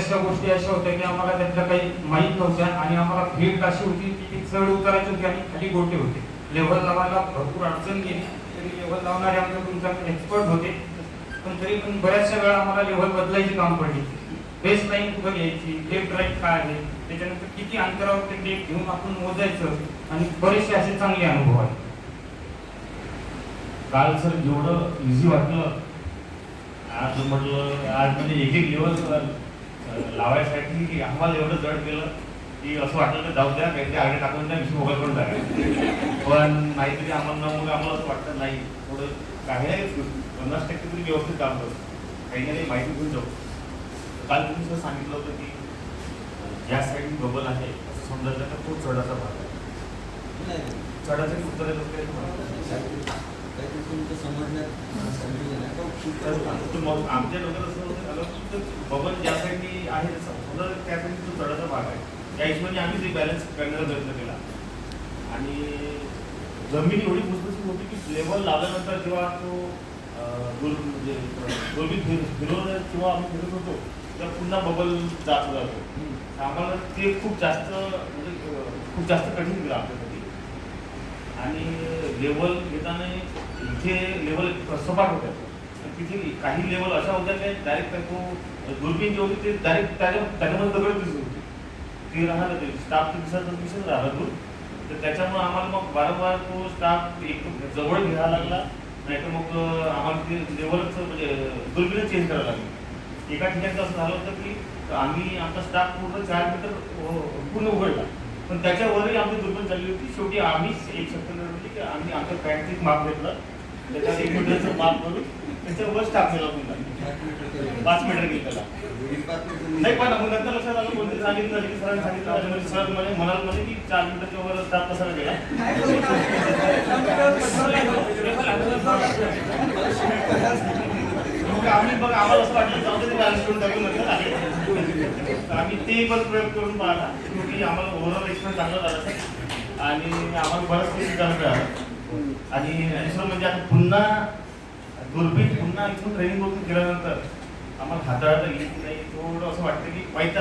बऱ्याचशा गोष्टी अशा होत्या की आम्हाला त्यातल्या काही माहीत नव्हत्या आणि आम्हाला फील्ड अशी होती की ती चढ उतरायची होती आणि खाली गोटे होते. लेव्हल लावायला भरपूर अडचण गेली तरी लेव्हल लावणारे आमच्याकडून एक्सपर्ट होते, पण तरी पण बऱ्याचशा वेळा आम्हाला लेव्हल बदलायची काम पडली. बेस लाईन कुठं घ्यायची, लेफ्ट राईट काय आहे, त्याच्यानंतर किती अंतरावर ते टेप घेऊन आपण मोजायचं आणि बरेचसे असे चांगले अनुभव आहेत. काल सर जेवढं इझी वाटलं, आज म्हटलं आज म्हणजे एक एक लेवल लावायसाठी आम्हाला एवढं जड केलं की असं वाटलं की जाऊ द्या, काहीतरी आगे टाकून द्या, विषय मोबाईल करून टाका. पण नाहीतरी आम्हाला मग आम्हाला असं वाटतं नाही, थोडं काही नाही 50% तरी व्यवस्थित काम करतो, काही नाही माहिती घेऊन जाऊ. काल तुम्ही सर सांगितलं होतं की ज्या साईड बबल आहे असं समजायचं तर खूप चढाचा भाग आहे. चढाचे उत्तर आमच्या डोक्यात असं झालं की बबल ज्या साईडनी आहे समजा त्या साईडनी तो चढाचा भाग आहे, त्या हिशोबाने आम्ही ते बॅलन्स करण्याचा प्रयत्न केला. आणि जमीन एवढी भुसभुशीत होती की लेवल लावल्यानंतर जेव्हा तो म्हणजे दुर्बीण फिरवलं किंवा आम्ही फिरत होतो तर पुन्हा बबल जात जातो. आम्हाला ते खूप जास्त म्हणजे खूप जास्त कठीण गेलं आमच्यासाठी. आणि लेवल घेताना इथे लेवल सपाट होत्या, तिथे काही लेवल अशा होत्या की डायरेक्ट तो दुर्बीण जी होती ते डायरेक्ट त्याच्यामध्ये दगड दिसत होती, ते राहणार ते स्टाफ दिसत राहिला दूर. तर त्याच्यामुळे आम्हाला मग वारंवार तो स्टाफ एक जवळ घ्यायला लागला, नाहीतर मग आम्हाला ते लेवलच म्हणजे दुर्बीणच चेंज करायला लागली. एका ठिकाणी असं झालं होतं की आम्ही आमचा स्टाफ पूर्ण 4 मीटर पूर्ण उघडला, पण त्याच्यावरही आमची दुर्बीण चालली होती. शेवटी आम्हीच एक शक्यता ठरवली की आम्ही आमच्या पॅन्टचं माप घेतलं, त्याच्यावर 1 मीटरचं माप करून त्याच्यावर स्टाफ केला पुन्हा 5 मीटर गेलं त्याला. नाही पण मग नंतर लक्षात आलं, कोणते सांगितलं की सरांनी सांगितलं, सर म्हणाल म्हणजे की 4 मीटरच्या वर स्टाफ कसा गेला. आम्ही बघ आम्हाला असं वाटलं जाऊ ते बॅलन्स करून टाकून नंतर आम्ही ते पण प्रयोग करून पाहिला, की आम्हाला ओव्हरऑल एक्सपिरियन्स चांगला झाला आणि आम्हाला बरंच काही शिकायला मिळालं. आणि दुसरं म्हणजे आता पुन्हा दुर्बीण पुन्हा इथून ट्रेनिंग करून गेल्यानंतर आम्हाला हाताळता येईल नाही, थोडं असं वाटतं की पाहिजे